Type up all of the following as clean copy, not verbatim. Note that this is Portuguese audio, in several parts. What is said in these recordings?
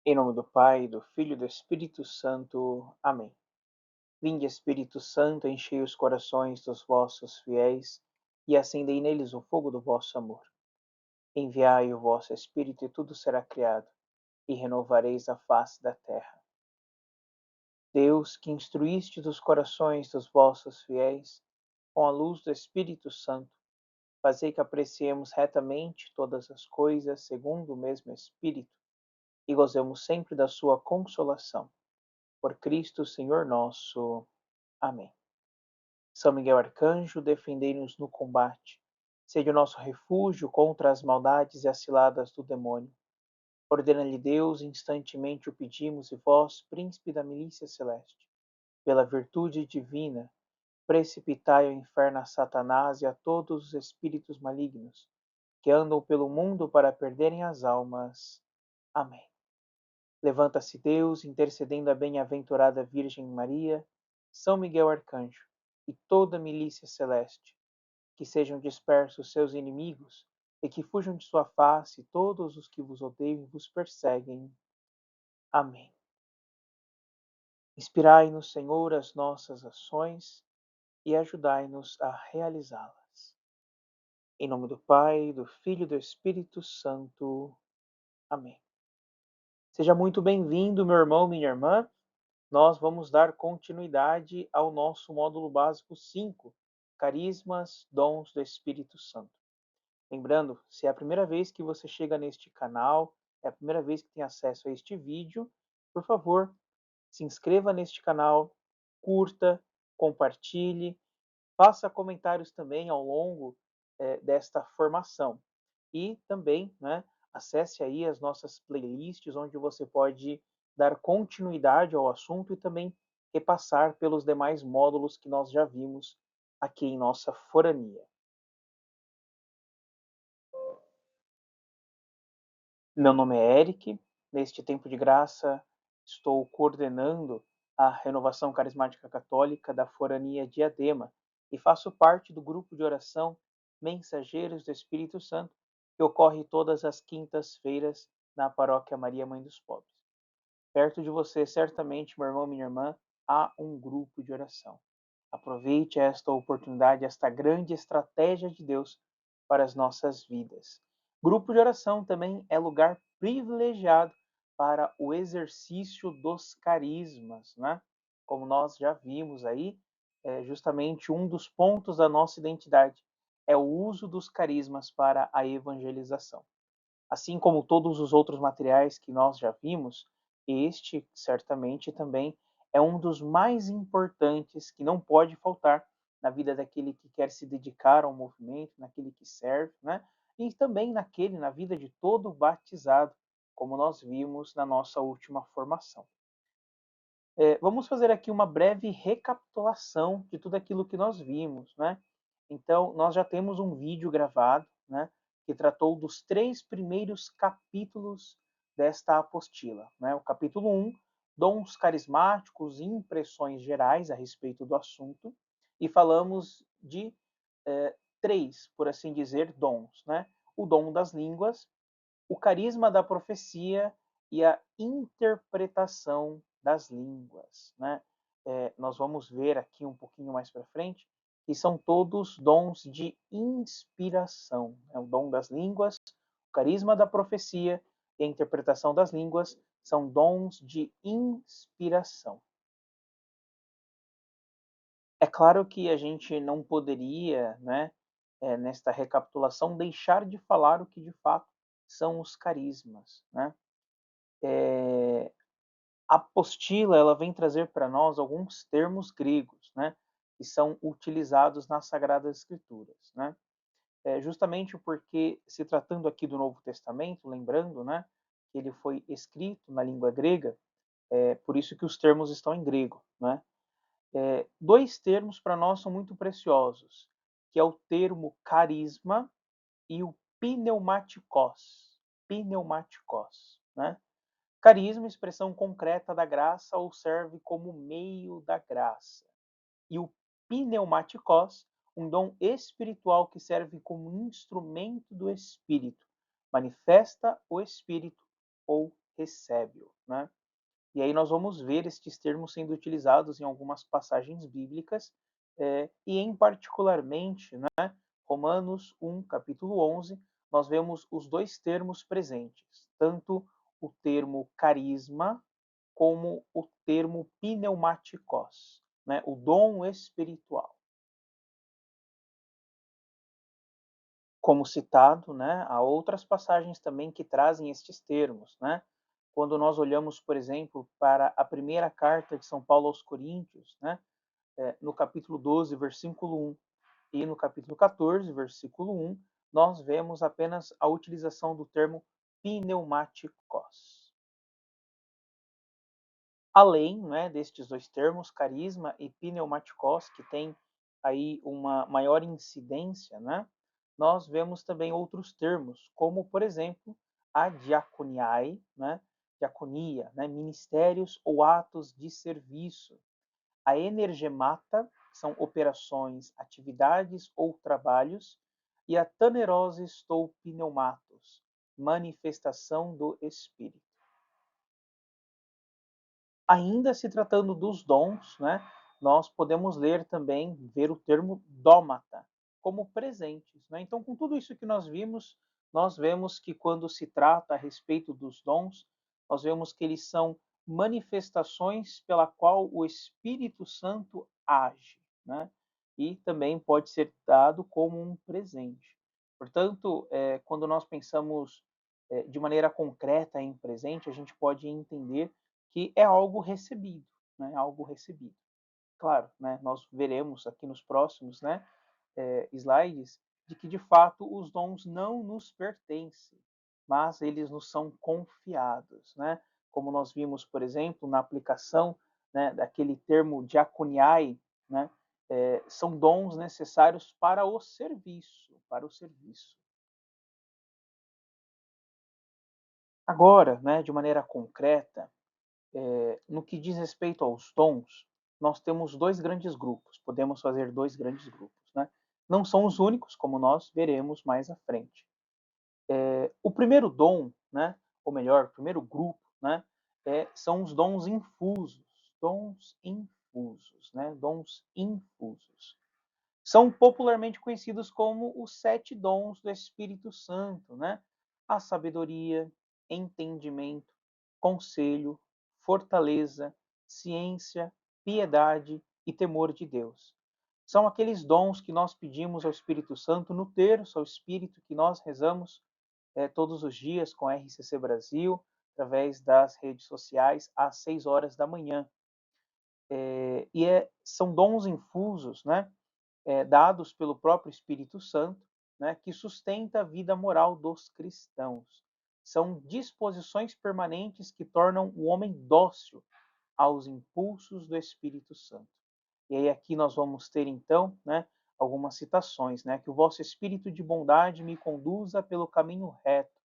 Em nome do Pai, do Filho e do Espírito Santo. Amém. Vinde, Espírito Santo, enchei os corações dos vossos fiéis e acendei neles o fogo do vosso amor. Enviai o vosso Espírito e tudo será criado, e renovareis a face da terra. Deus, que instruíste os corações dos vossos fiéis com a luz do Espírito Santo, fazei que apreciemos retamente todas as coisas segundo o mesmo Espírito e gozemos sempre da sua consolação. Por Cristo, Senhor nosso. Amém. São Miguel Arcanjo, defendei-nos no combate. Sede o nosso refúgio contra as maldades e as ciladas do demônio. Ordena-lhe Deus, instantemente o pedimos, e vós, príncipe da milícia celeste, pela virtude divina, precipitai ao inferno a Satanás e a todos os espíritos malignos, que andam pelo mundo para perderem as almas. Amém. Levanta-se Deus, intercedendo a bem-aventurada Virgem Maria, São Miguel Arcanjo e toda a milícia celeste, que sejam dispersos seus inimigos e que fujam de sua face todos os que vos odeiam e vos perseguem. Amém. Inspirai-nos, Senhor, as nossas ações e ajudai-nos a realizá-las. Em nome do Pai, do Filho e do Espírito Santo. Amém. Seja muito bem-vindo, meu irmão, minha irmã. Nós vamos dar continuidade ao nosso módulo básico 5, Carismas, Dons do Espírito Santo. Lembrando, se é a primeira vez que você chega neste canal, é a primeira vez que tem acesso a este vídeo, por favor, se inscreva neste canal, curta, compartilhe, faça comentários também ao longo desta formação. E também, acesse aí as nossas playlists, onde você pode dar continuidade ao assunto e também repassar pelos demais módulos que nós já vimos aqui em nossa forania. Meu nome é Eric. Neste tempo de graça, estou coordenando a Renovação Carismática Católica da Forania Diadema e faço parte do grupo de oração Mensageiros do Espírito Santo, que ocorre todas as quintas-feiras na Paróquia Maria Mãe dos Pobres. Perto de você, certamente, meu irmão, minha irmã, há um grupo de oração. Aproveite esta oportunidade, esta grande estratégia de Deus para as nossas vidas. Grupo de oração também é lugar privilegiado para o exercício dos carismas, né? Como nós já vimos aí, é justamente um dos pontos da nossa identidade é o uso dos carismas para a evangelização. Assim como todos os outros materiais que nós já vimos, este certamente também é um dos mais importantes que não pode faltar na vida daquele que quer se dedicar ao movimento, naquele que serve, né? E também na vida de todo batizado, como nós vimos na nossa última formação. Vamos fazer aqui uma breve recapitulação de tudo aquilo que nós vimos, né? Então, nós já temos um vídeo gravado, né, que tratou dos 3 primeiros capítulos desta apostila, né? O capítulo 1, dons carismáticos e impressões gerais a respeito do assunto, e falamos de 3, por assim dizer, dons, né? O dom das línguas, o carisma da profecia e a interpretação das línguas, né? Nós vamos ver aqui um pouquinho mais para frente que são todos dons de inspiração. O dom das línguas, o carisma da profecia e a interpretação das línguas são dons de inspiração. É claro que a gente não poderia, né, nesta recapitulação, deixar de falar o que de fato são os carismas, né? A apostila ela vem trazer para nós alguns termos gregos, né, que são utilizados nas Sagradas Escrituras, né? Justamente porque, se tratando aqui do Novo Testamento, lembrando, né, que ele foi escrito na língua grega, por isso que os termos estão em grego, né? Dois termos para nós são muito preciosos, que é o termo carisma e o pneumatikos, né? Carisma, expressão concreta da graça ou serve como meio da graça. E o pneumatikos, um dom espiritual que serve como instrumento do Espírito, manifesta o Espírito ou recebe-o. né? E aí nós vamos ver estes termos sendo utilizados em algumas passagens bíblicas, e em particularmente, né, Romanos 1, capítulo 11, nós vemos os dois termos presentes, tanto o termo carisma como o termo pneumatikos, né, o dom espiritual. Como citado, né, há outras passagens também que trazem estes termos, né? Quando nós olhamos, por exemplo, para a primeira carta de São Paulo aos Coríntios, né, no capítulo 12, versículo 1, e no capítulo 14, versículo 1, nós vemos apenas a utilização do termo pneumáticos. Além, né, destes dois termos, carisma e pneumáticos, que tem aí uma maior incidência, né, nós vemos também outros termos, como, por exemplo, a diaconiae, né, diaconia, né, ministérios ou atos de serviço. A energemata, que são operações, atividades ou trabalhos, e a tanerosis tou pneumatos, manifestação do Espírito. Ainda se tratando dos dons, né, nós podemos ler também, ver o termo dómata, como presentes. Né? Então, com tudo isso que nós vimos, nós vemos que quando se trata a respeito dos dons, nós vemos que eles são manifestações pela qual o Espírito Santo age, né? E também pode ser dado como um presente. Portanto, quando nós pensamos de maneira concreta em presente, a gente pode entender que é algo recebido, né? Algo recebido. Claro, né? Nós veremos aqui nos próximos, né, slides, de que de fato os dons não nos pertencem, mas eles nos são confiados, né? Como nós vimos, por exemplo, na aplicação, né, daquele termo diaconiae, né? São dons necessários para o serviço, para o serviço. Agora, né, de maneira concreta, no que diz respeito aos dons, nós temos dois grandes grupos, podemos fazer dois grandes grupos. Né? Não são os únicos, como nós veremos mais à frente. O primeiro dom, né, ou melhor, o primeiro grupo, né, são os dons infusos. Dons infusos, né, dons infusos. São popularmente conhecidos como os 7 dons do Espírito Santo, né? A sabedoria, entendimento, conselho, fortaleza, ciência, piedade e temor de Deus. São aqueles dons que nós pedimos ao Espírito Santo no terço ao Espírito que nós rezamos todos os dias com a RCC Brasil, através das redes sociais, às 6 horas da manhã. São dons infusos, né? Dados pelo próprio Espírito Santo, né, que sustenta a vida moral dos cristãos. São disposições permanentes que tornam o homem dócil aos impulsos do Espírito Santo. E aí aqui nós vamos ter então, né, algumas citações, né, que o vosso espírito de bondade me conduza pelo caminho reto.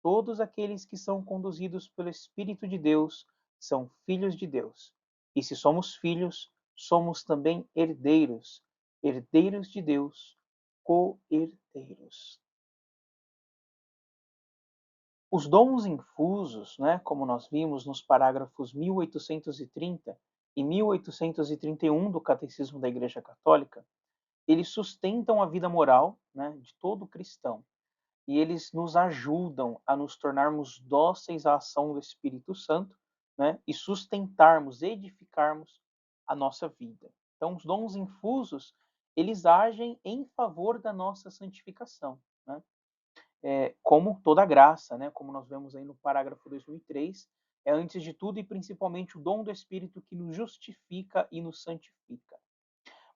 Todos aqueles que são conduzidos pelo Espírito de Deus são filhos de Deus. E se somos filhos, somos também herdeiros, herdeiros de Deus, co-herdeiros. Os dons infusos, né, como nós vimos nos parágrafos 1830 e 1831 do Catecismo da Igreja Católica, eles sustentam a vida moral, né, de todo cristão. E eles nos ajudam a nos tornarmos dóceis à ação do Espírito Santo, né, e sustentarmos, edificarmos a nossa vida. Então, os dons infusos, eles agem em favor da nossa santificação, né? Como toda graça, né, como nós vemos aí no parágrafo 2003, é antes de tudo e principalmente o dom do Espírito que nos justifica e nos santifica.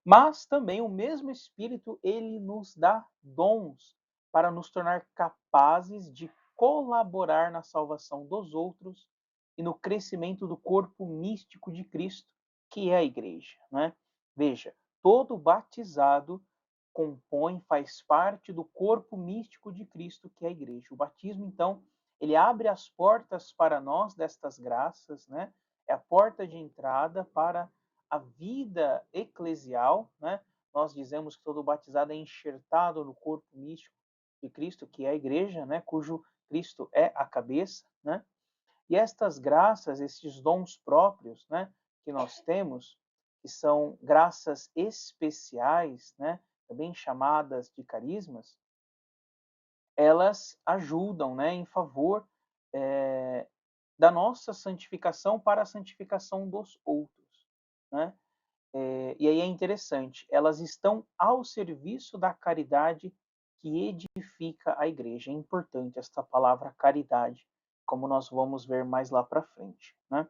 Mas também o mesmo Espírito, ele nos dá dons para nos tornar capazes de colaborar na salvação dos outros e no crescimento do corpo místico de Cristo, que é a igreja, né? Veja, todo batizado compõe, faz parte do corpo místico de Cristo, que é a igreja. O batismo, então, ele abre as portas para nós destas graças, né? É a porta de entrada para a vida eclesial, né? Nós dizemos que todo batizado é enxertado no corpo místico de Cristo, que é a igreja, né? Cujo Cristo é a cabeça, né? E estas graças, esses dons próprios, né, que nós temos, que são graças especiais, né, também chamadas de carismas, elas ajudam, né, em favor da nossa santificação para a santificação dos outros, né? E aí é interessante, elas estão ao serviço da caridade que edifica a igreja. É importante esta palavra caridade, como nós vamos ver mais lá para frente, né?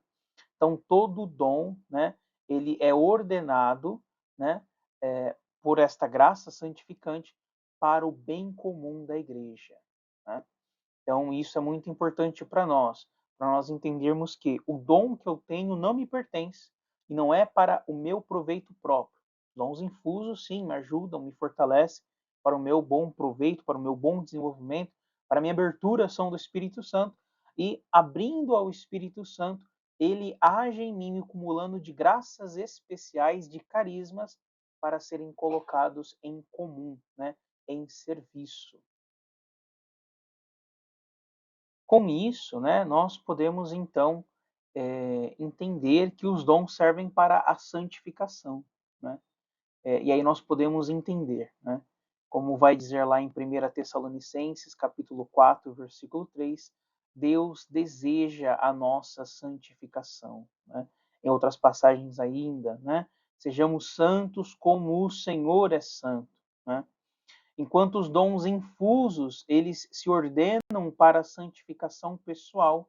Então, todo dom, né, ele é ordenado, né, por esta graça santificante para o bem comum da igreja, né? Então, isso é muito importante para nós entendermos que o dom que eu tenho não me pertence e não é para o meu proveito próprio. Dons infusos, sim, me ajudam, me fortalecem para o meu bom proveito, para o meu bom desenvolvimento, para a minha abertura são do Espírito Santo e abrindo ao Espírito Santo, ele age em mim, me acumulando de graças especiais, de carismas para serem colocados em comum, né, em serviço. Com isso, né, nós podemos então entender que os dons servem para a santificação, né? E aí nós podemos entender, né? Como vai dizer lá em 1 Tessalonicenses, capítulo 4, versículo 3, Deus deseja a nossa santificação, né? Em outras passagens ainda, né? Sejamos santos como o Senhor é santo, né? Enquanto os dons infusos, eles se ordenam para a santificação pessoal,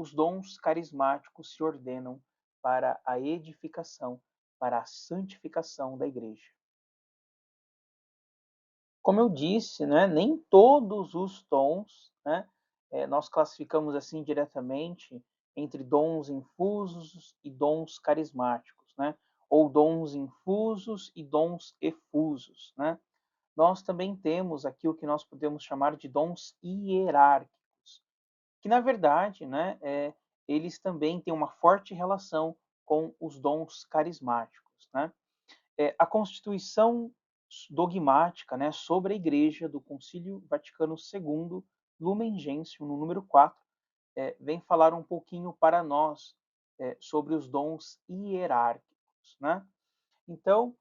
os dons carismáticos se ordenam para a edificação, para a santificação da igreja. Como eu disse, né, nem todos os dons, né, nós classificamos assim diretamente entre dons infusos e dons carismáticos, né, ou dons infusos e dons efusos, né. Nós também temos aqui o que nós podemos chamar de dons hierárquicos, que na verdade, né, eles também têm uma forte relação com os dons carismáticos, né? A Constituição dogmática, né, sobre a Igreja do Concílio Vaticano II, Lumen Gentium, no número 4, vem falar um pouquinho para nós sobre os dons hierárquicos, né? Então,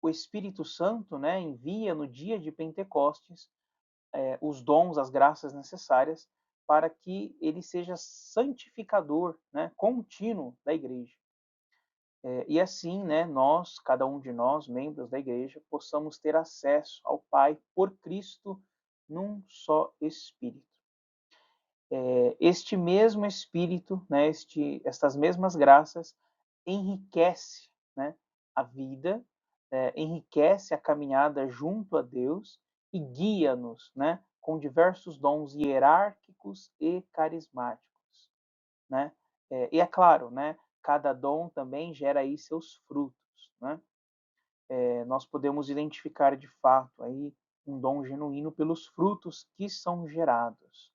o Espírito Santo, né, envia no dia de Pentecostes os dons, as graças necessárias para que ele seja santificador, né, contínuo da igreja. E assim, né, nós, cada um de nós, membros da igreja, possamos ter acesso ao Pai por Cristo num só Espírito. Este mesmo Espírito, né, estas mesmas graças, enriquece, né, a vida, enriquece a caminhada junto a Deus e guia-nos, né, com diversos dons hierárquicos e carismáticos, né? E é claro, né, cada dom também gera aí seus frutos, né? Nós podemos identificar de fato aí um dom genuíno pelos frutos que são gerados,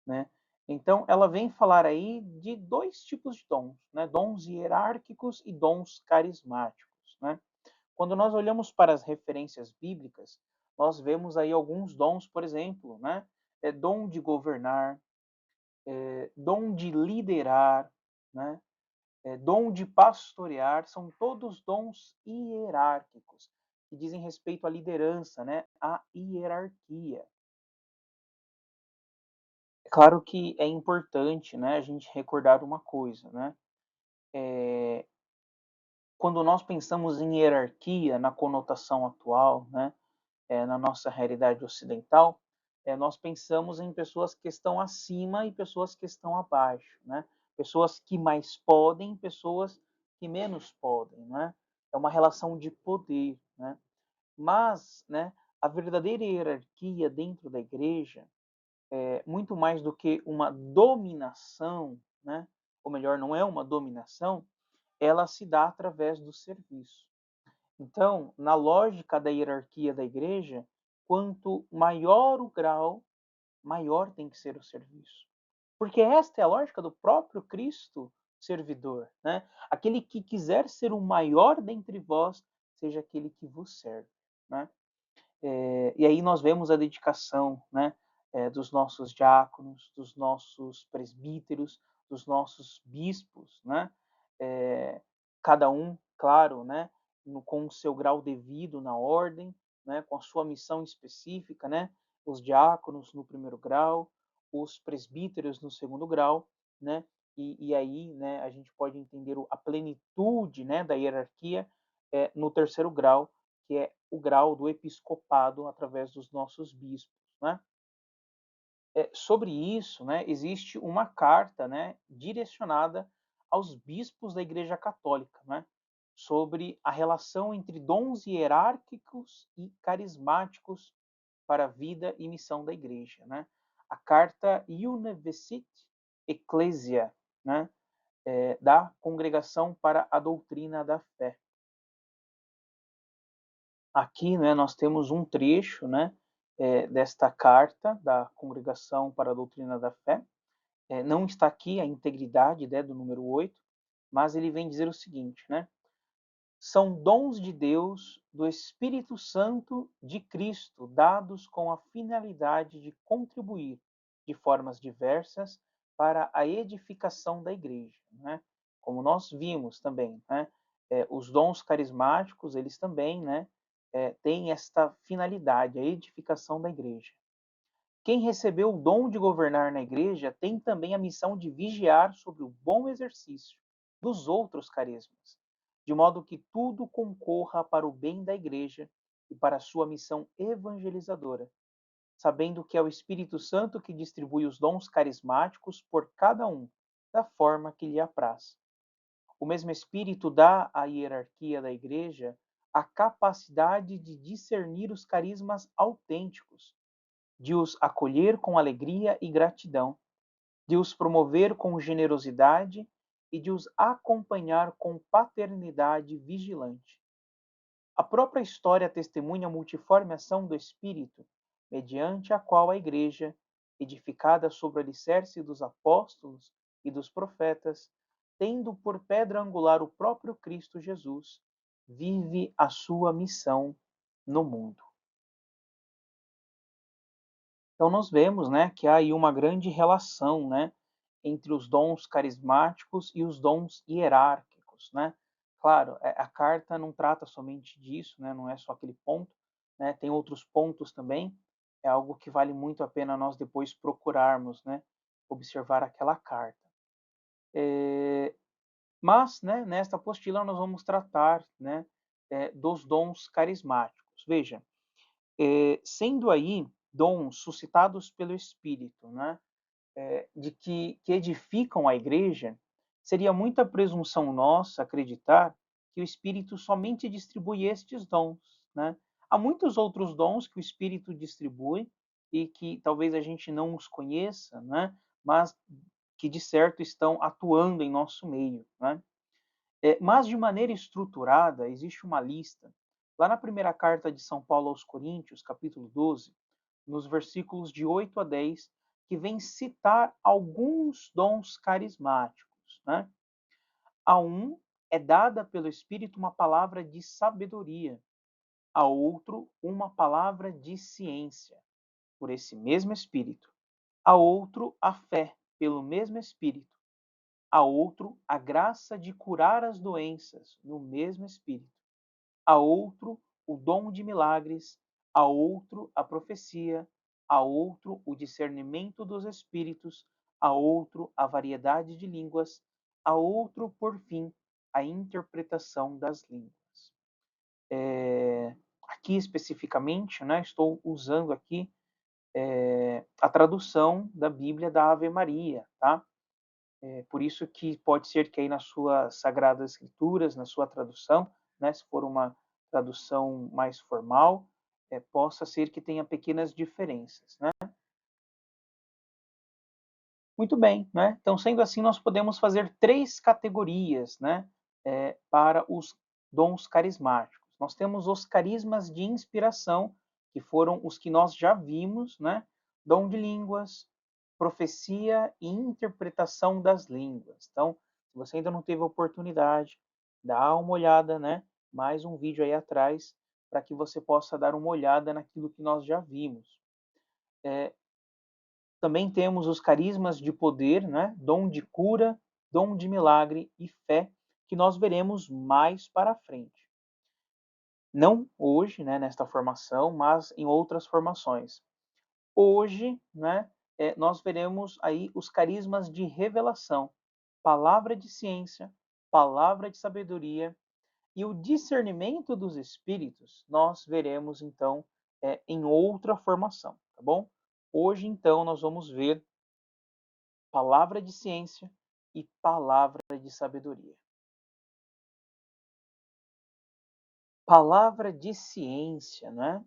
né? Então, ela vem falar aí de dois tipos de dons, né? Dons hierárquicos e dons carismáticos, né? Quando nós olhamos para as referências bíblicas, nós vemos aí alguns dons, por exemplo, né? Dom de governar, dom de liderar, né? Dom de pastorear, são todos dons hierárquicos, que dizem respeito à liderança, né? À hierarquia. É claro que é importante, né, a gente recordar uma coisa, né? Quando nós pensamos em hierarquia na conotação atual, né, na nossa realidade ocidental, nós pensamos em pessoas que estão acima e pessoas que estão abaixo, né? Pessoas que mais podem, pessoas que menos podem, né? É uma relação de poder, né? Mas, né, a verdadeira hierarquia dentro da igreja muito mais do que uma dominação, né? Ou melhor, não é uma dominação, ela se dá através do serviço. Então, na lógica da hierarquia da igreja, quanto maior o grau, maior tem que ser o serviço. Porque esta é a lógica do próprio Cristo servidor, né? Aquele que quiser ser o maior dentre vós, seja aquele que vos serve, né? E aí nós vemos a dedicação, né, dos nossos diáconos, dos nossos presbíteros, dos nossos bispos, né? Cada um, claro, né, com o seu grau devido na ordem, né, com a sua missão específica, né? Os diáconos no primeiro grau, os presbíteros no segundo grau, né? E aí, né, a gente pode entender a plenitude, né, da hierarquia no terceiro grau, que é o grau do episcopado através dos nossos bispos, né? Sobre isso, né, existe uma carta, né, direcionada aos bispos da Igreja Católica, né, sobre a relação entre dons hierárquicos e carismáticos para a vida e missão da Igreja, né? A carta Universit Ecclesia, né, da Congregação para a Doutrina da Fé. Aqui, né, nós temos um trecho, né, desta carta da Congregação para a Doutrina da Fé. Não está aqui a integridade, né, do número 8, mas ele vem dizer o seguinte, né? São dons de Deus, do Espírito Santo de Cristo, dados com a finalidade de contribuir de formas diversas para a edificação da igreja, né? Como nós vimos também, né? Os dons carismáticos, eles também, né, têm esta finalidade, a edificação da igreja. Quem recebeu o dom de governar na igreja tem também a missão de vigiar sobre o bom exercício dos outros carismas, de modo que tudo concorra para o bem da igreja e para a sua missão evangelizadora, sabendo que é o Espírito Santo que distribui os dons carismáticos por cada um, da forma que lhe apraz. O mesmo Espírito dá à hierarquia da igreja a capacidade de discernir os carismas autênticos, de os acolher com alegria e gratidão, de os promover com generosidade e de os acompanhar com paternidade vigilante. A própria história testemunha a multiforme ação do Espírito, mediante a qual a Igreja, edificada sobre o alicerce dos apóstolos e dos profetas, tendo por pedra angular o próprio Cristo Jesus, vive a sua missão no mundo. Então nós vemos, né, que há aí uma grande relação, né, entre os dons carismáticos e os dons hierárquicos, né? Claro, a carta não trata somente disso, né, não é só aquele ponto, né, tem outros pontos também, é algo que vale muito a pena nós depois procurarmos, né, observar aquela carta. Mas, né, nesta apostila nós vamos tratar, né, dos dons carismáticos. Veja, sendo aí dons suscitados pelo Espírito, né, de que edificam a igreja, seria muita presunção nossa acreditar que o Espírito somente distribui estes dons, né? Há muitos outros dons que o Espírito distribui e que talvez a gente não os conheça, né? Mas que de certo estão atuando em nosso meio, né? Mas de maneira estruturada, existe uma lista. Lá na primeira carta de São Paulo aos Coríntios, capítulo 12, nos versículos de 8 a 10, que vem citar alguns dons carismáticos, né? A um é dada pelo Espírito uma palavra de sabedoria, a outro uma palavra de ciência, por esse mesmo Espírito, a outro a fé, pelo mesmo Espírito, a outro a graça de curar as doenças, no mesmo Espírito, a outro o dom de milagres, a outro a profecia, a outro o discernimento dos espíritos, a outro a variedade de línguas, a outro, por fim, a interpretação das línguas. Aqui especificamente, né, estou usando aqui a tradução da Bíblia da Ave Maria, tá? Por isso que pode ser que aí nas suas Sagradas Escrituras, na sua tradução, né, se for uma tradução mais formal, possa ser que tenha pequenas diferenças, né? Muito bem, né? Então, sendo assim, nós podemos fazer três categorias, né, para os dons carismáticos. Nós temos os carismas de inspiração, que foram os que nós já vimos, né? Dom de línguas, profecia e interpretação das línguas. Então, se você ainda não teve a oportunidade, dá uma olhada, né? Mais um vídeo aí atrás, para que você possa dar uma olhada naquilo que nós já vimos. Também temos os carismas de poder, né? Dom de cura, dom de milagre e fé, que nós veremos mais para frente. Não hoje, né, nesta formação, mas em outras formações. Hoje, né, nós veremos aí os carismas de revelação, palavra de ciência, palavra de sabedoria e o discernimento dos espíritos, nós veremos então em outra formação, tá bom? Hoje, então, nós vamos ver palavra de ciência e palavra de sabedoria. Palavra de ciência, né?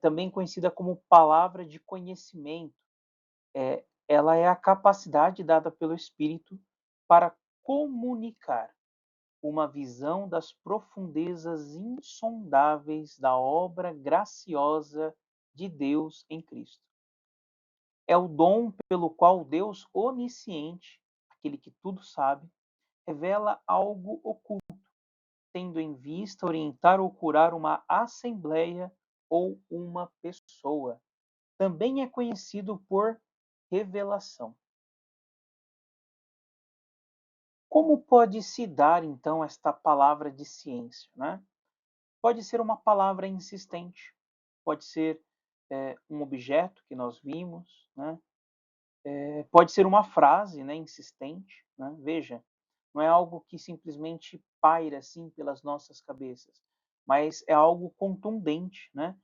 Também conhecida como palavra de conhecimento. Ela é a capacidade dada pelo Espírito para comunicar uma visão das profundezas insondáveis da obra graciosa de Deus em Cristo. É o dom pelo qual Deus onisciente, aquele que tudo sabe, revela algo oculto, tendo em vista orientar ou curar uma assembleia ou uma pessoa. Também é conhecido por revelação. Como pode se dar, então, esta palavra de ciência, né? Pode ser uma palavra insistente, pode ser um objeto que nós vimos, né? Pode ser uma frase, né, insistente, né? Veja, não é algo que simplesmente paira assim pelas nossas cabeças, mas é algo contundente, né?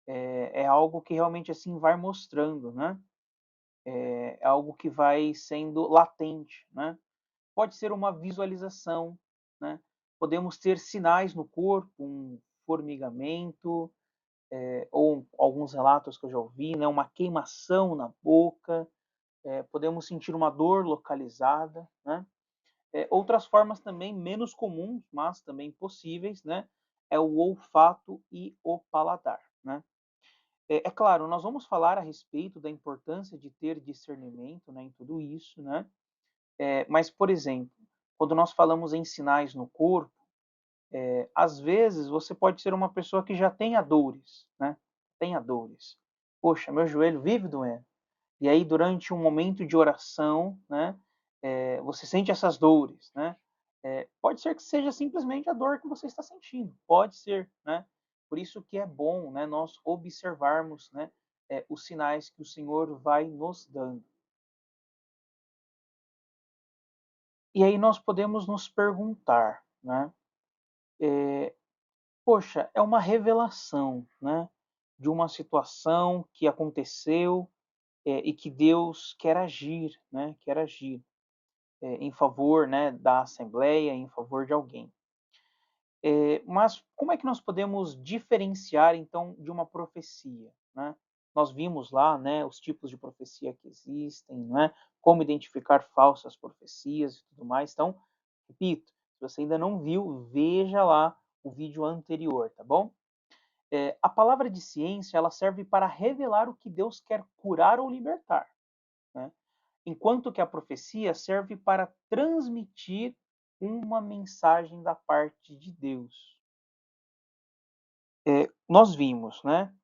É algo que realmente assim vai mostrando, né? É algo que vai sendo latente, né? Pode ser uma visualização, né? Podemos ter sinais no corpo, um formigamento, ou alguns relatos que eu já ouvi, né? Uma queimação na boca, podemos sentir uma dor localizada, né? Outras formas também menos comuns, mas também possíveis, né? É o olfato e o paladar, né? É claro, nós vamos falar a respeito da importância de ter discernimento, né, em tudo isso, né? Mas, por exemplo, quando nós falamos em sinais no corpo, às vezes você pode ser uma pessoa que já tenha dores, né? Tenha dores. Poxa, meu joelho vive doendo. E aí, durante um momento de oração, né, você sente essas dores, né? Pode ser que seja simplesmente a dor que você está sentindo, pode ser, né? Por isso que é bom, né, nós observarmos, né, os sinais que o Senhor vai nos dando. E aí nós podemos nos perguntar, né? Poxa, é uma revelação, né, de uma situação que aconteceu e que Deus quer agir, né? Quer agir. Em favor, né, da assembleia, em favor de alguém. Mas como é que nós podemos diferenciar então de uma profecia, né? Nós vimos lá, né, os tipos de profecia que existem, né? Como identificar falsas profecias e tudo mais. Então, repito, se você ainda não viu, veja lá o vídeo anterior, tá bom? A palavra de ciência ela serve para revelar o que Deus quer curar ou libertar, né? Enquanto que a profecia serve para transmitir uma mensagem da parte de Deus. Nós vimos, né?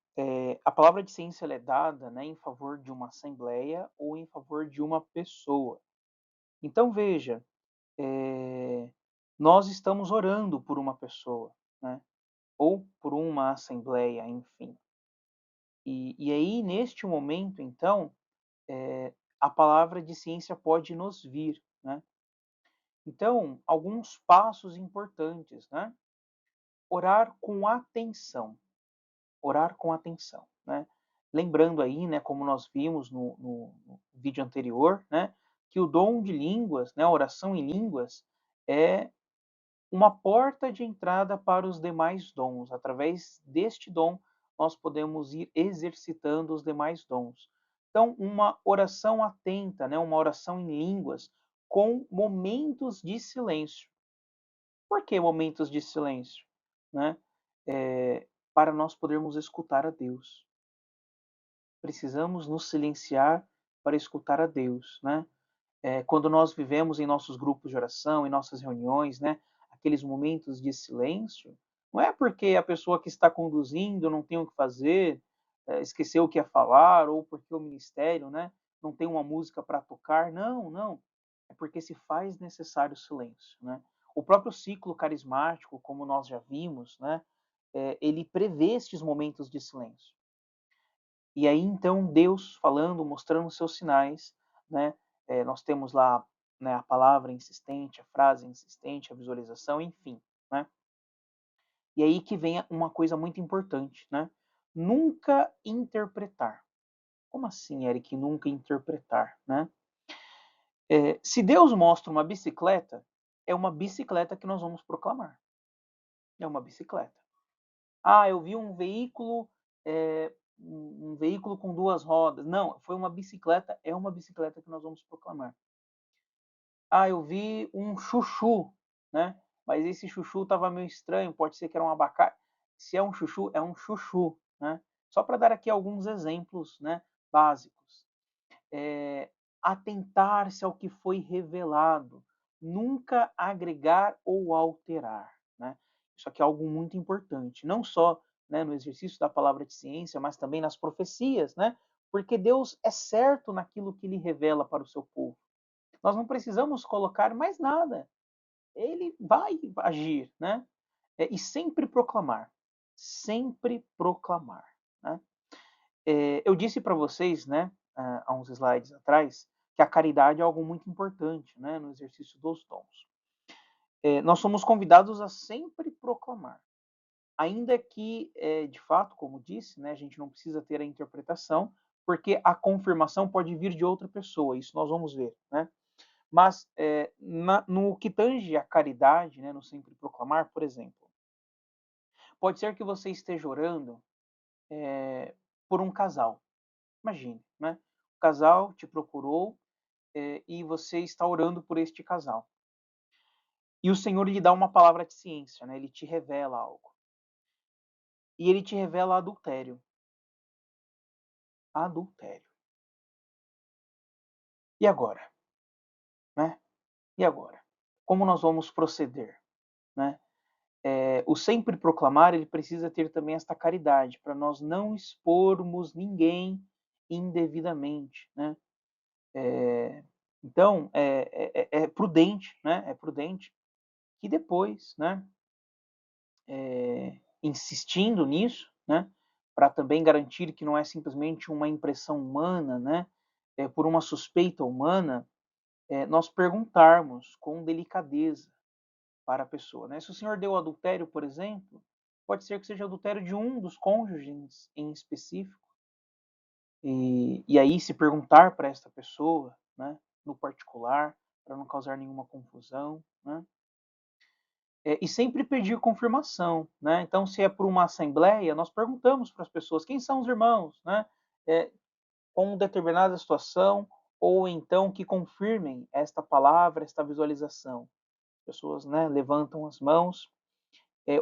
A palavra de ciência é dada, né, em favor de uma assembleia ou em favor de uma pessoa. Então veja, nós estamos orando por uma pessoa, né? Ou por uma assembleia, enfim. E aí neste momento, então, a palavra de ciência pode nos vir, né? Então, alguns passos importantes, né? Orar com atenção, orar com atenção, né? Lembrando aí, né, como nós vimos no vídeo anterior, né, que o dom de línguas, né, a oração em línguas, é uma porta de entrada para os demais dons. Através deste dom, nós podemos ir exercitando os demais dons. Então, uma oração atenta, né, uma oração em línguas, com momentos de silêncio. Por que momentos de silêncio? Né? Para nós podermos escutar a Deus. Precisamos nos silenciar para escutar a Deus, né? Quando nós vivemos em nossos grupos de oração, em nossas reuniões, né? Aqueles momentos de silêncio, não é porque a pessoa que está conduzindo não tem o que fazer, esqueceu o que ia falar, ou porque o ministério, né? não tem uma música para tocar. Não, não. É porque se faz necessário o silêncio, né? O próprio ciclo carismático, como nós já vimos, né, ele prevê estes momentos de silêncio. E aí, então, Deus falando, mostrando os seus sinais, né? Nós temos lá, né, a palavra insistente, a frase insistente, a visualização, enfim, né? E aí que vem uma coisa muito importante, né? Nunca interpretar. Como assim, Eric, nunca interpretar, né? Se Deus mostra uma bicicleta, é uma bicicleta que nós vamos proclamar. É uma bicicleta. Ah, eu vi um veículo, um veículo com duas rodas. Não, foi uma bicicleta, é uma bicicleta que nós vamos proclamar. Ah, eu vi um chuchu, né? Mas esse chuchu estava meio estranho, pode ser que era um abacate. Se é um chuchu, né? Só para dar aqui alguns exemplos, né, básicos. Atentar-se ao que foi revelado, nunca agregar ou alterar, né? Isso aqui é algo muito importante, não só, né, no exercício da palavra de ciência, mas também nas profecias, né? Porque Deus é certo naquilo que ele revela para o seu povo. Nós não precisamos colocar mais nada. Ele vai agir, né? E sempre proclamar, né? Eu disse para vocês, né, há uns slides atrás, que a caridade é algo muito importante, né, no exercício dos dons. Nós somos convidados a sempre proclamar, ainda que, de fato, como disse, né, a gente não precisa ter a interpretação, porque a confirmação pode vir de outra pessoa, isso nós vamos ver, né? Mas no que tange a caridade, né, no sempre proclamar, por exemplo, pode ser que você esteja orando por um casal. Imagine, né? O casal te procurou e você está orando por este casal. E o Senhor lhe dá uma palavra de ciência, né? Ele te revela algo. E ele te revela adultério. Adultério. E agora? Né? E agora? Como nós vamos proceder? Né? O sempre proclamar, ele precisa ter também esta caridade, para nós não expormos ninguém indevidamente, né? Então, é prudente, né? É prudente que depois, né? Insistindo nisso, né? Para também garantir que não é simplesmente uma impressão humana, né? Por uma suspeita humana, nós perguntarmos com delicadeza para a pessoa, né? Se o senhor deu adultério, por exemplo, pode ser que seja adultério de um dos cônjuges em específico, e aí se perguntar para esta pessoa, né, no particular, para não causar nenhuma confusão, né? E sempre pedir confirmação, né? Então, se é por uma assembleia, nós perguntamos para as pessoas quem são os irmãos, né? Com determinada situação, ou então que confirmem esta palavra, esta visualização. As pessoas, né, levantam as mãos,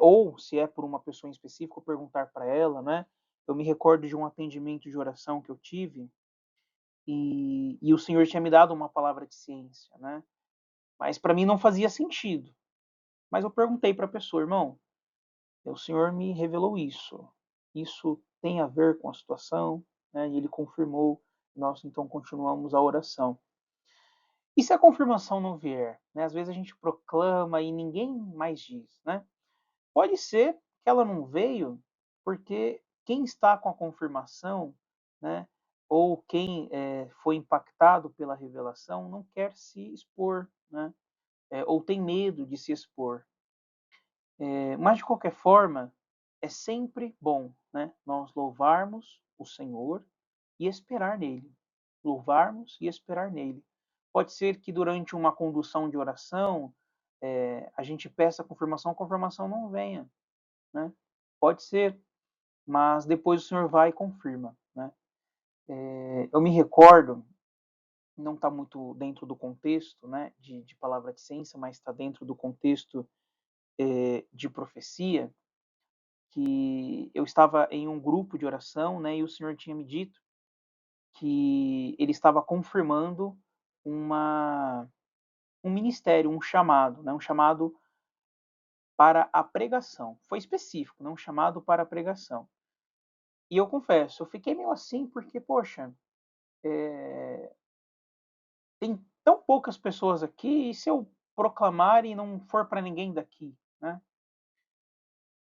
ou se é por uma pessoa em específico, perguntar para ela, né? Eu me recordo de um atendimento de oração que eu tive e o Senhor tinha me dado uma palavra de ciência, né? Mas para mim não fazia sentido. Mas eu perguntei para a pessoa, irmão, o Senhor me revelou isso. Isso tem a ver com a situação, né? E ele confirmou. Nós então continuamos a oração. E se a confirmação não vier, né? Às vezes a gente proclama e ninguém mais diz, né? Pode ser que ela não veio porque quem está com a confirmação, né? Ou quem foi impactado pela revelação não quer se expor, né? Ou tem medo de se expor. Mas de qualquer forma, é sempre bom, né, nós louvarmos o Senhor e esperar nele. Louvarmos e esperar nele. Pode ser que durante uma condução de oração, a gente peça a confirmação não venha, né? Pode ser, mas depois o Senhor vai e confirma, né? Eu me recordo, não está muito dentro do contexto, né, de palavra de ciência, mas está dentro do contexto de profecia, que eu estava em um grupo de oração, né, e o Senhor tinha me dito que ele estava confirmando uma, um ministério, um chamado, né, um chamado para a pregação. Foi específico, né, um chamado para a pregação. E eu confesso, eu fiquei meio assim porque, poxa, Tem tão poucas pessoas aqui, e se eu proclamar e não for para ninguém daqui, né?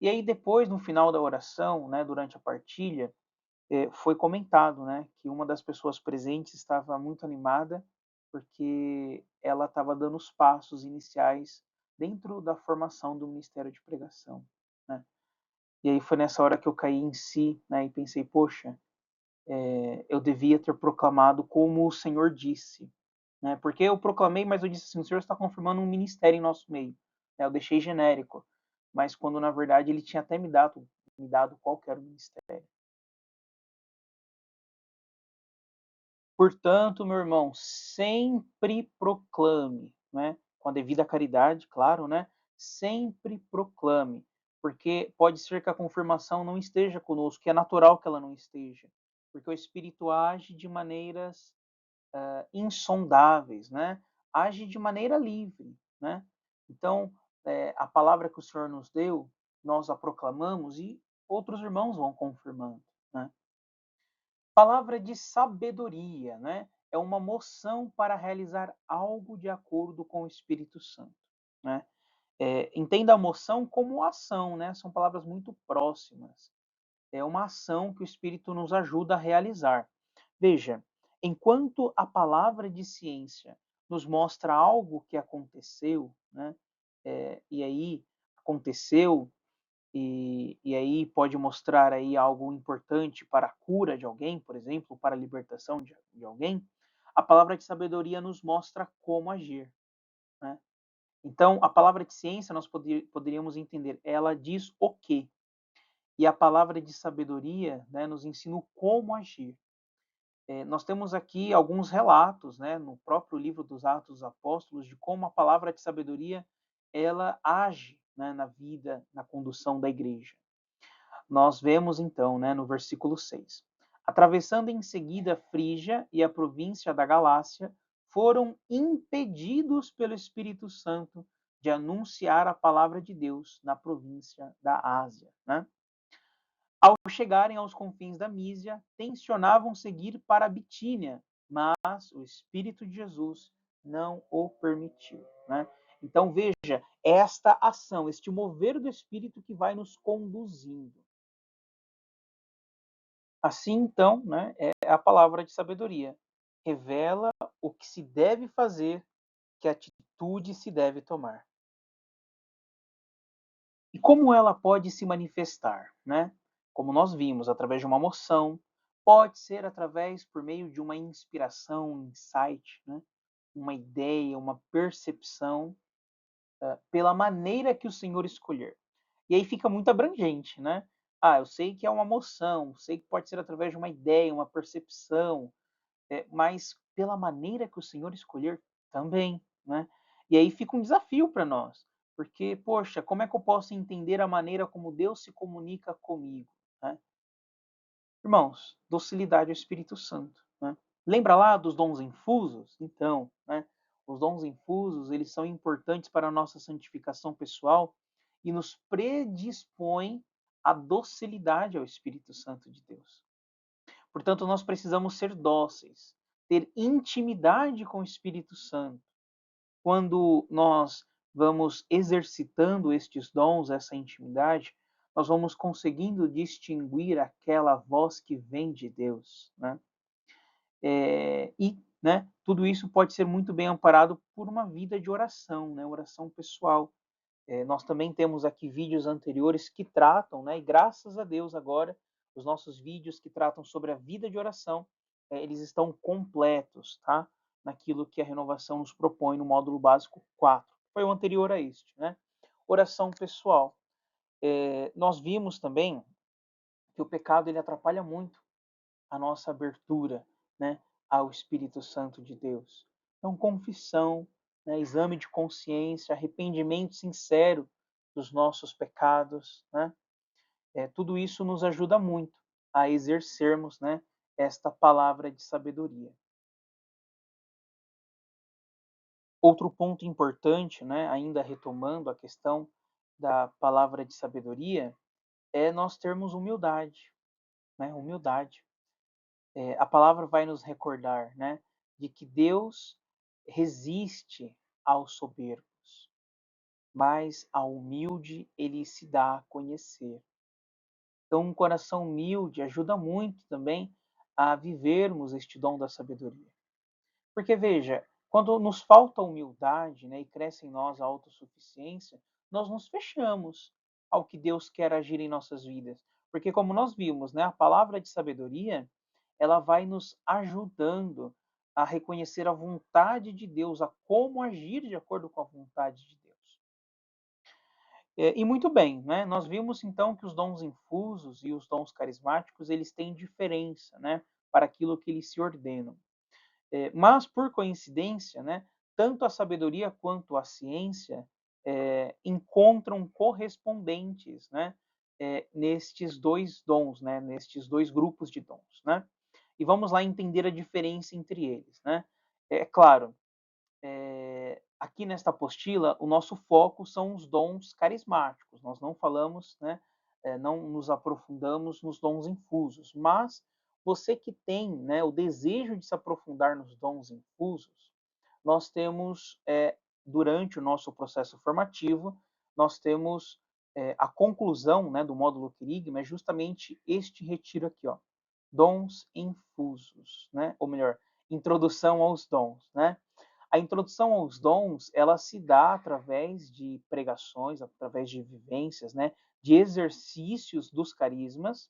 E aí depois, no final da oração, né, durante a partilha, foi comentado, né, que uma das pessoas presentes estava muito animada, porque ela estava dando os passos iniciais dentro da formação do ministério de pregação, né? E aí foi nessa hora que eu caí em si, né, e pensei, poxa, eu devia ter proclamado como o Senhor disse, né? Porque eu proclamei, mas eu disse assim, o Senhor está confirmando um ministério em nosso meio, né? Eu deixei genérico, mas quando na verdade ele tinha até me dado qual que era o ministério. Portanto, meu irmão, sempre proclame, né? Com a devida caridade, claro, né? Sempre proclame, porque pode ser que a confirmação não esteja conosco, que é natural que ela não esteja, porque o Espírito age de maneiras insondáveis, né? Age de maneira livre, né? Então, a palavra que o Senhor nos deu, nós a proclamamos e outros irmãos vão confirmando, né? Palavra de sabedoria, né? É uma moção para realizar algo de acordo com o Espírito Santo, né? Entenda a moção como ação, né? São palavras muito próximas. É uma ação que o Espírito nos ajuda a realizar. Veja, enquanto a palavra de ciência nos mostra algo que aconteceu, né? E aí aconteceu e aí pode mostrar aí algo importante para a cura de alguém, por exemplo, para a libertação de alguém, a palavra de sabedoria nos mostra como agir, né? Então, a palavra de ciência nós poderíamos entender, ela diz o quê? E a palavra de sabedoria, né, nos ensina o como agir. Nós temos aqui alguns relatos, né, no próprio livro dos Atos dos Apóstolos, de como a palavra de sabedoria ela age, né, na vida, na condução da igreja. Nós vemos então, né, no versículo 6. Atravessando em seguida a Frígia e a província da Galácia, foram impedidos pelo Espírito Santo de anunciar a palavra de Deus na província da Ásia, né? Ao chegarem aos confins da Mísia, tensionavam seguir para a Bitínia, mas o Espírito de Jesus não o permitiu, né? Então veja, esta ação, este mover do Espírito que vai nos conduzindo. Assim, então, né, é a palavra de sabedoria. Revela o que se deve fazer, que atitude se deve tomar. E como ela pode se manifestar, né? Como nós vimos, através de uma moção, pode ser através por meio de uma inspiração, um insight, né? Uma ideia, uma percepção, pela maneira que o Senhor escolher. E aí fica muito abrangente, né? Ah, eu sei que é uma moção, sei que pode ser através de uma ideia, uma percepção, mas pela maneira que o Senhor escolher também, né? E aí fica um desafio para nós, porque, poxa, como é que eu posso entender a maneira como Deus se comunica comigo, né? Irmãos, docilidade ao Espírito Santo, né? Lembra lá dos dons infusos? Então, né? Os dons infusos, eles são importantes para a nossa santificação pessoal e nos predispõem à docilidade ao Espírito Santo de Deus. Portanto, nós precisamos ser dóceis, ter intimidade com o Espírito Santo. Quando nós vamos exercitando estes dons, essa intimidade, nós vamos conseguindo distinguir aquela voz que vem de Deus, né? Né, tudo isso pode ser muito bem amparado por uma vida de oração, né? Oração pessoal. Nós também temos aqui vídeos anteriores que tratam, né, e graças a Deus agora, os nossos vídeos que tratam sobre a vida de oração, eles estão completos, tá? Naquilo que a renovação nos propõe no módulo básico 4. Foi o anterior a este, né? Oração pessoal. Nós vimos também que o pecado ele atrapalha muito a nossa abertura, né, ao Espírito Santo de Deus. Então, confissão, né, exame de consciência, arrependimento sincero dos nossos pecados, né? Tudo isso nos ajuda muito a exercermos, né, esta palavra de sabedoria. Outro ponto importante, né, ainda retomando a questão da palavra de sabedoria, é nós termos humildade, né? Humildade. A palavra vai nos recordar, né, de que Deus resiste aos soberbos, mas ao humilde ele se dá a conhecer. Então, um coração humilde ajuda muito também a vivermos este dom da sabedoria. Porque veja, quando nos falta humildade, né, e cresce em nós a autossuficiência, nós nos fechamos ao que Deus quer agir em nossas vidas. Porque como nós vimos, né, a palavra de sabedoria, ela vai nos ajudando a reconhecer a vontade de Deus, a como agir de acordo com a vontade de Deus. E muito bem, né? Nós vimos então que os dons infusos e os dons carismáticos eles têm diferença, né, para aquilo que eles se ordenam. Mas por coincidência, né, tanto a sabedoria quanto a ciência encontram correspondentes, né, nestes dois dons, né, nestes dois grupos de dons, né? E vamos lá entender a diferença entre eles, né? É claro, aqui nesta apostila, o nosso foco são os dons carismáticos. Nós não falamos, né, não nos aprofundamos nos dons infusos, mas você que tem, né, o desejo de se aprofundar nos dons infusos, nós temos, durante o nosso processo formativo, nós temos a conclusão, né, do módulo Querigma é justamente este retiro aqui, ó, dons infusos, né? Ou melhor, introdução aos dons, né? A introdução aos dons, ela se dá através de pregações, através de vivências, né, de exercícios dos carismas,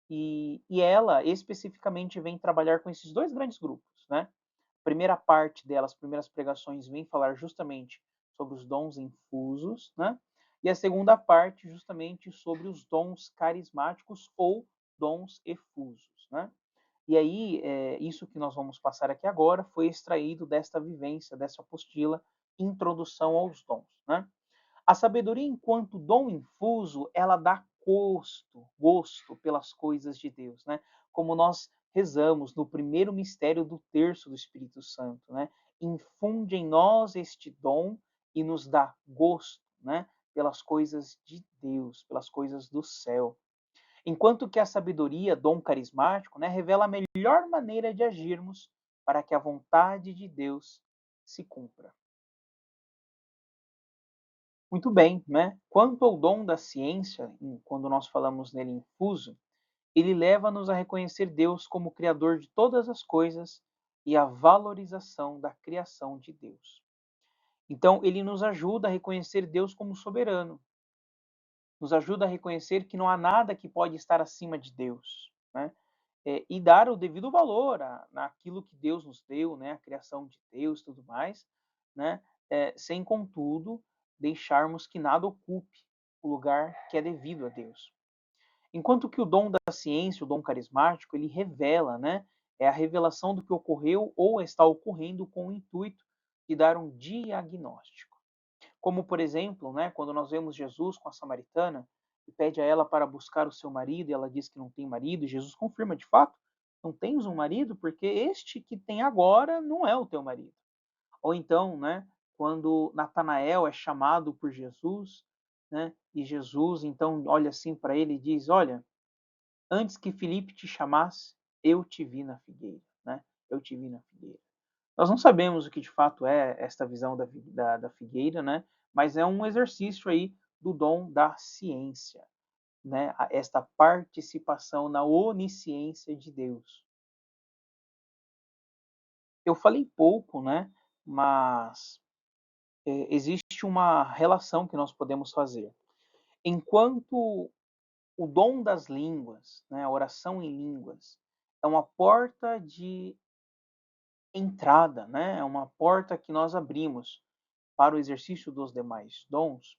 e ela especificamente vem trabalhar com esses dois grandes grupos, né? A primeira parte delas, as primeiras pregações, vem falar justamente sobre os dons infusos, né? E a segunda parte, justamente sobre os dons carismáticos ou dons efusos, né? E aí, isso que nós vamos passar aqui agora foi extraído desta vivência, dessa apostila, Introdução aos Dons, né? A sabedoria enquanto dom infuso, ela dá gosto pelas coisas de Deus, né? Como nós rezamos no primeiro mistério do terço do Espírito Santo, né? Infunde em nós este dom e nos dá gosto, né? Pelas coisas de Deus, pelas coisas do céu. Enquanto que a sabedoria, dom carismático, né, revela a melhor maneira de agirmos para que a vontade de Deus se cumpra. Muito bem, né? Quanto ao dom da ciência, quando nós falamos nele infuso, ele leva-nos a reconhecer Deus como Criador de todas as coisas e a valorização da criação de Deus. Então, ele nos ajuda a reconhecer Deus como soberano, nos ajuda a reconhecer que não há nada que pode estar acima de Deus, né? E dar o devido valor naquilo que Deus nos deu, né? A criação de Deus e tudo mais, né? Sem, contudo, deixarmos que nada ocupe o lugar que é devido a Deus. Enquanto que o dom da ciência, o dom carismático, ele revela, né? É a revelação do que ocorreu ou está ocorrendo com o intuito de dar um diagnóstico. Como, por exemplo, né, quando nós vemos Jesus com a samaritana e pede a ela para buscar o seu marido e ela diz que não tem marido, e Jesus confirma de fato, não tens um marido porque este que tem agora não é o teu marido. Ou então, né, quando Natanael é chamado por Jesus, né, e Jesus então olha assim para ele e diz: Olha, antes que Filipe te chamasse, eu te vi na figueira, né? Eu te vi na figueira. Nós não sabemos o que de fato é esta visão da figueira, né? Mas é um exercício aí do dom da ciência, né? Esta participação na onisciência de Deus. Eu falei pouco, né? Mas existe uma relação que nós podemos fazer. Enquanto o dom das línguas, né, a oração em línguas, é uma porta de entrada, né? É uma porta que nós abrimos para o exercício dos demais dons.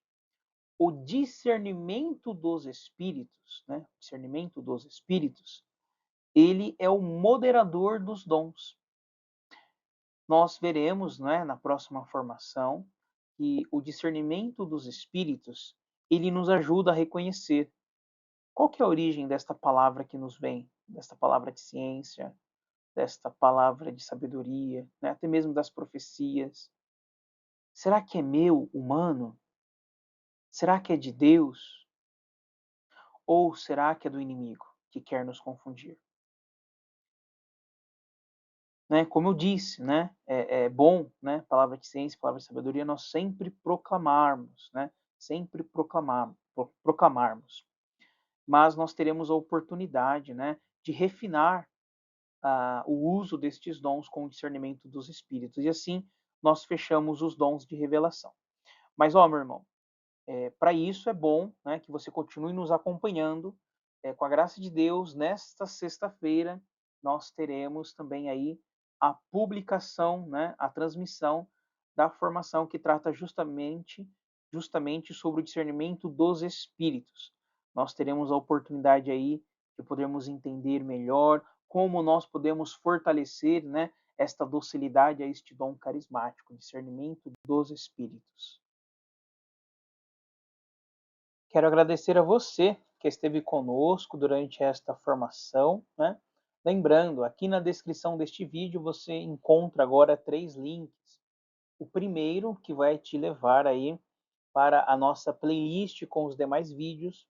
O discernimento dos espíritos, né? O discernimento dos espíritos, ele é o moderador dos dons. Nós veremos, né, na próxima formação, que o discernimento dos espíritos, ele nos ajuda a reconhecer qual que é a origem desta palavra que nos vem, desta palavra de ciência, desta palavra de sabedoria, né, até mesmo das profecias. Será que é meu, humano? Será que é de Deus? Ou será que é do inimigo que quer nos confundir? né, como eu disse, né, é bom, né, palavra de ciência, palavra de sabedoria, nós sempre proclamarmos, né, sempre proclamarmos. Mas nós teremos a oportunidade, né, de refinar o uso destes dons com o discernimento dos espíritos. E assim nós fechamos os dons de revelação. Mas, ó, meu irmão, para isso é bom, né, que você continue nos acompanhando. Com a graça de Deus, nesta sexta-feira, nós teremos também aí a publicação, né, a transmissão da formação que trata justamente sobre o discernimento dos espíritos. Nós teremos a oportunidade aí de podermos entender melhor como nós podemos fortalecer, né, esta docilidade a este dom carismático, discernimento dos espíritos. Quero agradecer a você que esteve conosco durante esta formação, né? Lembrando, aqui na descrição deste vídeo você encontra agora 3 links. O primeiro que vai te levar aí para a nossa playlist com os demais vídeos.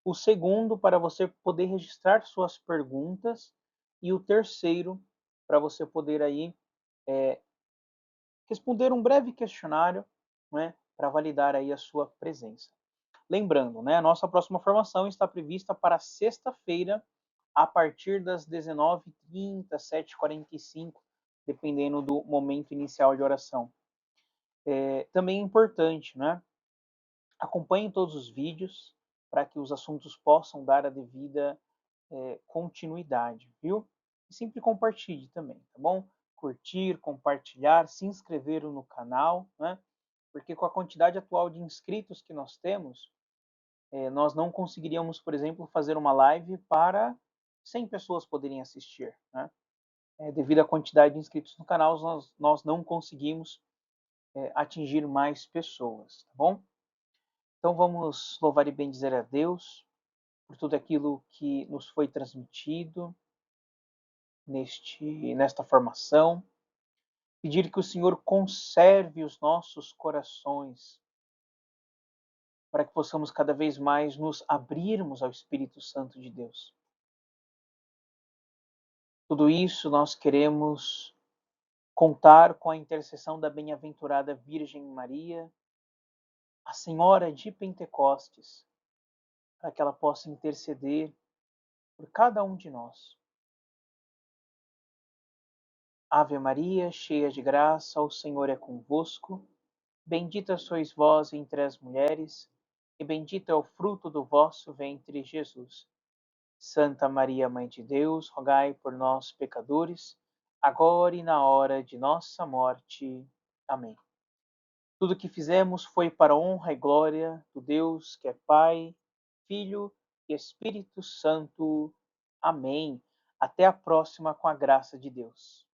O segundo para você poder registrar suas perguntas. E o terceiro para você poder aí responder um breve questionário, né, para validar aí a sua presença. Lembrando, né, a nossa próxima formação está prevista para sexta-feira, a partir das 19h30, 7h45, dependendo do momento inicial de oração. Também é importante, né, acompanhe todos os vídeos para que os assuntos possam dar a devida continuidade, viu? E sempre compartilhe também, tá bom? Curtir, compartilhar, se inscrever no canal, né? Porque com a quantidade atual de inscritos que nós temos, nós não conseguiríamos, por exemplo, fazer uma live para 100 pessoas poderem assistir, né? Devido à quantidade de inscritos no canal, nós não conseguimos atingir mais pessoas, tá bom? Então vamos louvar e bendizer a Deus por tudo aquilo que nos foi transmitido nesta formação, pedir que o Senhor conserve os nossos corações, para que possamos cada vez mais nos abrirmos ao Espírito Santo de Deus. Tudo isso nós queremos contar com a intercessão da bem-aventurada Virgem Maria, a Senhora de Pentecostes, para que ela possa interceder por cada um de nós. Ave Maria, cheia de graça, o Senhor é convosco. Bendita sois vós entre as mulheres, e bendito é o fruto do vosso ventre, Jesus. Santa Maria, Mãe de Deus, rogai por nós, pecadores, agora e na hora de nossa morte. Amém. Tudo o que fizemos foi para a honra e glória do Deus que é Pai, Filho e Espírito Santo. Amém. Até a próxima, com a graça de Deus.